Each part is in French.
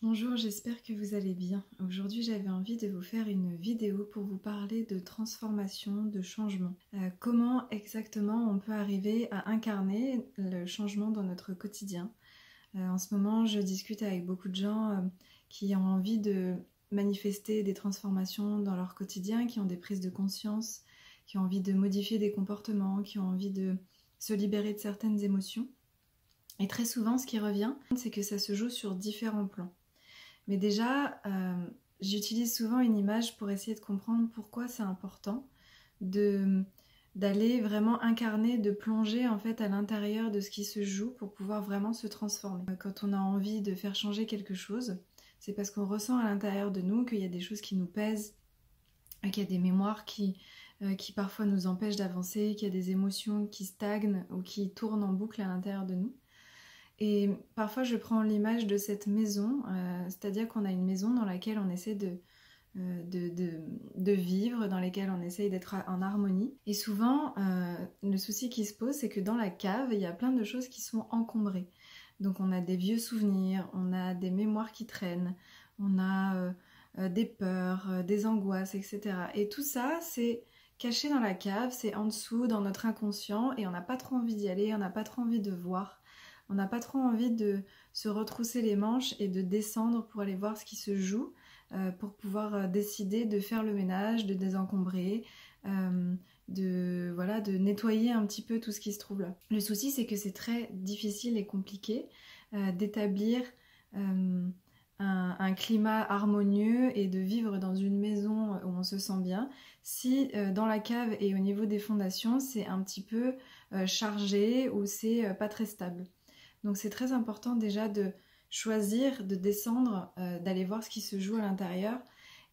Bonjour, j'espère que vous allez bien. Aujourd'hui, j'avais envie de vous faire une vidéo pour vous parler de transformation, de changement. Comment exactement on peut arriver à incarner le changement dans notre quotidien. En ce moment, je discute avec beaucoup de gens qui ont envie de manifester des transformations dans leur quotidien, qui ont des prises de conscience, qui ont envie de modifier des comportements, qui ont envie de se libérer de certaines émotions. Et très souvent, ce qui revient, c'est que ça se joue sur différents plans. Mais déjà, j'utilise souvent une image pour essayer de comprendre pourquoi c'est important d'aller vraiment incarner, de plonger en fait à l'intérieur de ce qui se joue pour pouvoir vraiment se transformer. Quand on a envie de faire changer quelque chose, c'est parce qu'on ressent à l'intérieur de nous qu'il y a des choses qui nous pèsent, qu'il y a des mémoires qui parfois nous empêchent d'avancer, qu'il y a des émotions qui stagnent ou qui tournent en boucle à l'intérieur de nous. Et parfois je prends l'image de cette maison, c'est-à-dire qu'on a une maison dans laquelle on essaie de vivre, dans laquelle on essaye d'être en harmonie. Et souvent, le souci qui se pose, c'est que dans la cave, il y a plein de choses qui sont encombrées. Donc on a des vieux souvenirs, on a des mémoires qui traînent, on a des peurs, des angoisses, etc. Et tout ça, c'est caché dans la cave, c'est en dessous, dans notre inconscient, et on n'a pas trop envie d'y aller, on n'a pas trop envie de voir. On n'a pas trop envie de se retrousser les manches et de descendre pour aller voir ce qui se joue, pour pouvoir décider de faire le ménage, de désencombrer, de nettoyer un petit peu tout ce qui se trouve là. Le souci, c'est que c'est très difficile et compliqué d'établir un climat harmonieux et de vivre dans une maison où on se sent bien si dans la cave et au niveau des fondations, c'est un petit peu chargé ou c'est pas très stable. Donc c'est très important déjà de choisir, de descendre, d'aller voir ce qui se joue à l'intérieur.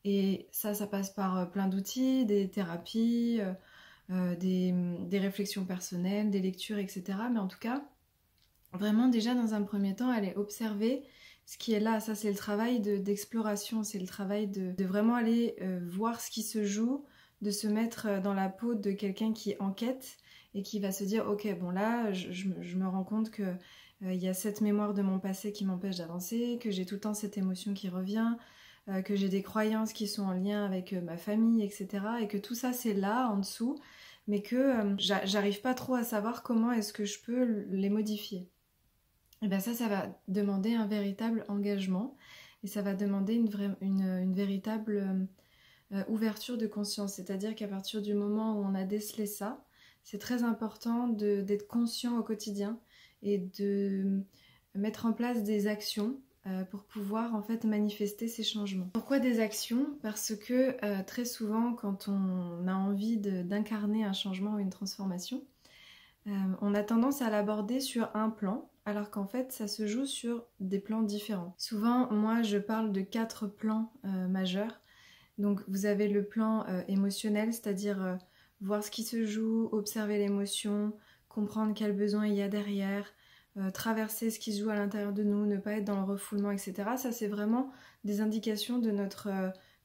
Et ça passe par plein d'outils, des thérapies, des réflexions personnelles, des lectures, etc. Mais en tout cas, vraiment déjà dans un premier temps, aller observer ce qui est là. Ça c'est le travail d'exploration, c'est le travail de vraiment aller voir ce qui se joue, de se mettre dans la peau de quelqu'un qui enquête et qui va se dire « Ok, bon là, je me rends compte que il y a cette mémoire de mon passé qui m'empêche d'avancer, que j'ai tout le temps cette émotion qui revient, que j'ai des croyances qui sont en lien avec ma famille, etc. Et que tout ça c'est là, en dessous, mais que j'arrive pas trop à savoir comment est-ce que je peux les modifier. » Et bien ça va demander un véritable engagement et ça va demander une véritable ouverture de conscience. C'est-à-dire qu'à partir du moment où on a décelé ça, c'est très important d'être conscient au quotidien et de mettre en place des actions pour pouvoir en fait manifester ces changements. Pourquoi des actions? Parce que très souvent quand on a envie d'incarner un changement ou une transformation, on a tendance à l'aborder sur un plan, alors qu'en fait ça se joue sur des plans différents. Souvent, moi je parle de 4 plans majeurs. Donc vous avez le plan émotionnel, c'est-à-dire voir ce qui se joue, observer l'émotion, comprendre quel besoin il y a derrière, traverser ce qui se joue à l'intérieur de nous, ne pas être dans le refoulement, etc. Ça c'est vraiment des indications de notre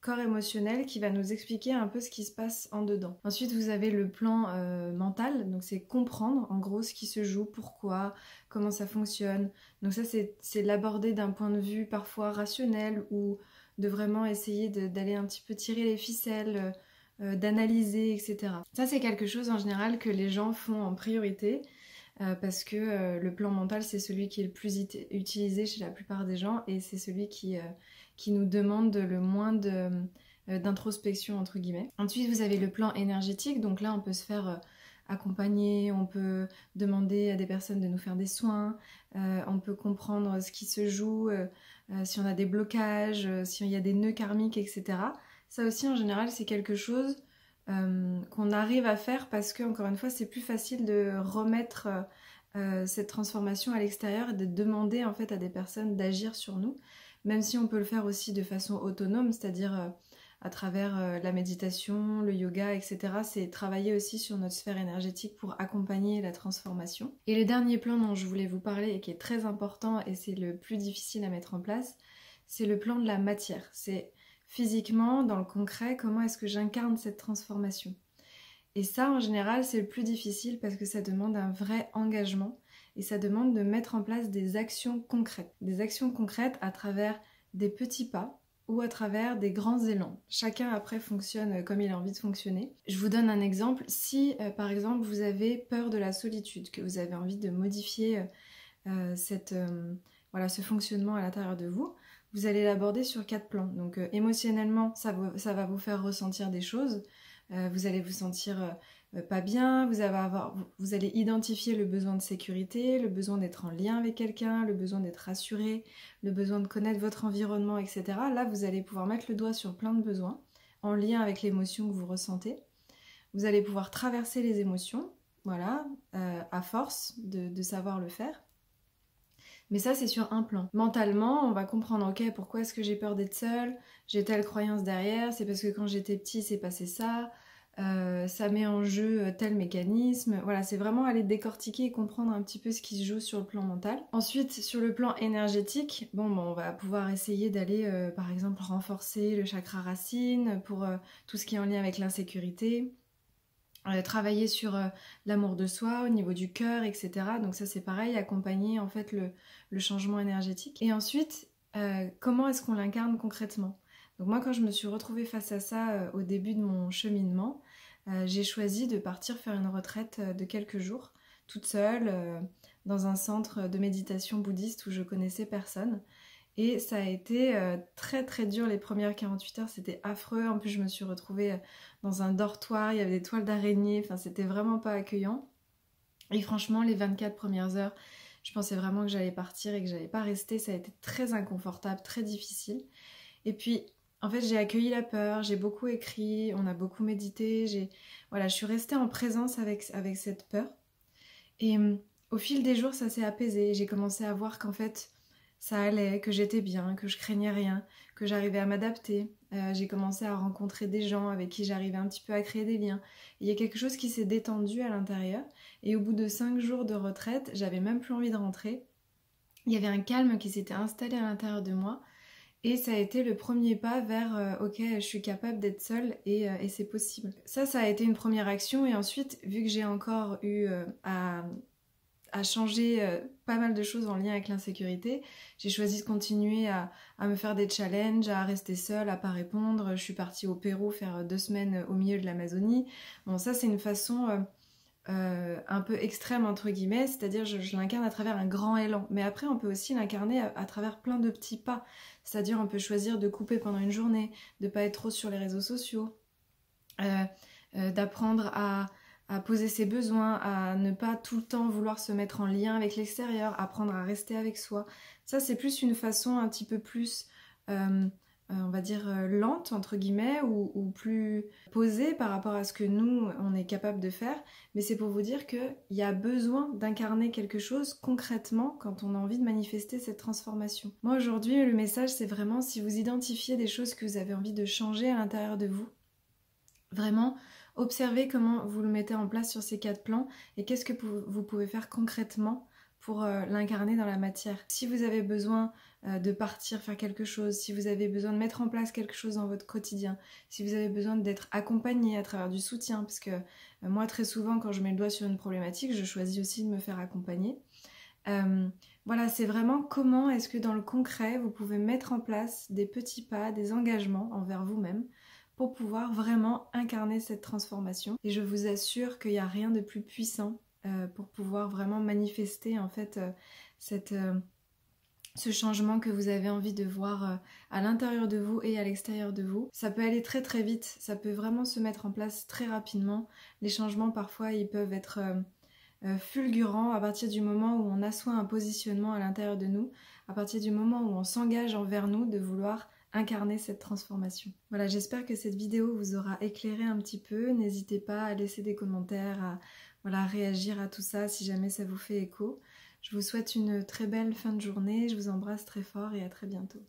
corps émotionnel qui va nous expliquer un peu ce qui se passe en dedans. Ensuite vous avez le plan mental, donc c'est comprendre en gros ce qui se joue, pourquoi, comment ça fonctionne. Donc ça c'est l'aborder d'un point de vue parfois rationnel ou de vraiment essayer d'aller un petit peu tirer les ficelles, d'analyser, etc. Ça c'est quelque chose en général que les gens font en priorité parce que le plan mental c'est celui qui est le plus utilisé chez la plupart des gens et c'est celui qui nous demande le moins d'introspection entre guillemets. Ensuite vous avez le plan énergétique, donc là on peut se faire accompagner, on peut demander à des personnes de nous faire des soins, on peut comprendre ce qui se joue, si on a des blocages, s'il y a des nœuds karmiques, etc. Ça aussi en général c'est quelque chose qu'on arrive à faire parce que encore une fois c'est plus facile de remettre cette transformation à l'extérieur et de demander en fait à des personnes d'agir sur nous, même si on peut le faire aussi de façon autonome, c'est-à-dire à travers la méditation, le yoga, etc. C'est travailler aussi sur notre sphère énergétique pour accompagner la transformation. Et le dernier plan dont je voulais vous parler et qui est très important et c'est le plus difficile à mettre en place, c'est le plan de la matière. C'est physiquement, dans le concret, comment est-ce que j'incarne cette transformation. Et ça, en général, c'est le plus difficile parce que ça demande un vrai engagement et ça demande de mettre en place des actions concrètes. Des actions concrètes à travers des petits pas ou à travers des grands élans. Chacun après fonctionne comme il a envie de fonctionner. Je vous donne un exemple. Si par exemple vous avez peur de la solitude, que vous avez envie de modifier ce fonctionnement à l'intérieur de vous, vous allez l'aborder sur 4 plans. Donc émotionnellement, ça va vous faire ressentir des choses. Vous allez vous sentir pas bien, vous allez identifier le besoin de sécurité, le besoin d'être en lien avec quelqu'un, le besoin d'être rassuré, le besoin de connaître votre environnement, etc. Là, vous allez pouvoir mettre le doigt sur plein de besoins en lien avec l'émotion que vous ressentez. Vous allez pouvoir traverser les émotions, voilà, à force de savoir le faire. Mais ça, c'est sur un plan. Mentalement, on va comprendre, ok, pourquoi est-ce que j'ai peur d'être seule? J'ai telle croyance derrière, c'est parce que quand j'étais petit, c'est passé ça. Ça met en jeu tel mécanisme. Voilà, c'est vraiment aller décortiquer et comprendre un petit peu ce qui se joue sur le plan mental. Ensuite, sur le plan énergétique, on va pouvoir essayer d'aller, par exemple, renforcer le chakra racine pour tout ce qui est en lien avec l'insécurité. Travailler sur l'amour de soi au niveau du cœur, etc. Donc ça c'est pareil, accompagner en fait le changement énergétique. Et ensuite, comment est-ce qu'on l'incarne concrètement? Donc moi quand je me suis retrouvée face à ça au début de mon cheminement, j'ai choisi de partir faire une retraite de quelques jours, toute seule, dans un centre de méditation bouddhiste où je connaissais personne. Et ça a été très très dur les premières 48 heures, c'était affreux. En plus je me suis retrouvée dans un dortoir, il y avait des toiles d'araignée, enfin c'était vraiment pas accueillant. Et franchement les 24 premières heures, je pensais vraiment que j'allais partir et que j'allais pas rester, ça a été très inconfortable, très difficile. Et puis en fait j'ai accueilli la peur, j'ai beaucoup écrit, on a beaucoup médité, je suis restée en présence avec cette peur. Et au fil des jours ça s'est apaisé, j'ai commencé à voir qu'en fait ça allait, que j'étais bien, que je craignais rien, que j'arrivais à m'adapter. J'ai commencé à rencontrer des gens avec qui j'arrivais un petit peu à créer des liens. Il y a quelque chose qui s'est détendu à l'intérieur. Et au bout de 5 jours de retraite, j'avais même plus envie de rentrer. Il y avait un calme qui s'était installé à l'intérieur de moi. Et ça a été le premier pas vers ok, je suis capable d'être seule et c'est possible. Ça a été une première action. Et ensuite, vu que j'ai encore eu à changer pas mal de choses en lien avec l'insécurité. J'ai choisi de continuer à me faire des challenges, à rester seule, à pas répondre. Je suis partie au Pérou faire 2 semaines au milieu de l'Amazonie. Bon, ça c'est une façon un peu extrême entre guillemets, c'est-à-dire je l'incarne à travers un grand élan. Mais après on peut aussi l'incarner à travers plein de petits pas. C'est-à-dire on peut choisir de couper pendant une journée, de pas être trop sur les réseaux sociaux, d'apprendre à poser ses besoins, à ne pas tout le temps vouloir se mettre en lien avec l'extérieur, apprendre à rester avec soi. Ça, c'est plus une façon un petit peu plus, on va dire, lente, entre guillemets, ou plus posée par rapport à ce que nous, on est capable de faire. Mais c'est pour vous dire qu'il y a besoin d'incarner quelque chose concrètement quand on a envie de manifester cette transformation. Moi, aujourd'hui, le message, c'est vraiment si vous identifiez des choses que vous avez envie de changer à l'intérieur de vous, vraiment, observez comment vous le mettez en place sur ces 4 plans et qu'est-ce que vous pouvez faire concrètement pour l'incarner dans la matière. Si vous avez besoin de partir faire quelque chose, si vous avez besoin de mettre en place quelque chose dans votre quotidien, si vous avez besoin d'être accompagné à travers du soutien, parce que moi très souvent quand je mets le doigt sur une problématique, je choisis aussi de me faire accompagner. Voilà, c'est vraiment comment est-ce que dans le concret, vous pouvez mettre en place des petits pas, des engagements envers vous-même pour pouvoir vraiment incarner cette transformation. Et je vous assure qu'il n'y a rien de plus puissant pour pouvoir vraiment manifester en fait ce changement que vous avez envie de voir à l'intérieur de vous et à l'extérieur de vous. Ça peut aller très très vite, ça peut vraiment se mettre en place très rapidement. Les changements parfois ils peuvent être fulgurants à partir du moment où on assoit un positionnement à l'intérieur de nous, à partir du moment où on s'engage envers nous de vouloir incarner cette transformation. Voilà, j'espère que cette vidéo vous aura éclairé un petit peu. N'hésitez pas à laisser des commentaires, à réagir à tout ça si jamais ça vous fait écho. Je vous souhaite une très belle fin de journée, je vous embrasse très fort et à très bientôt.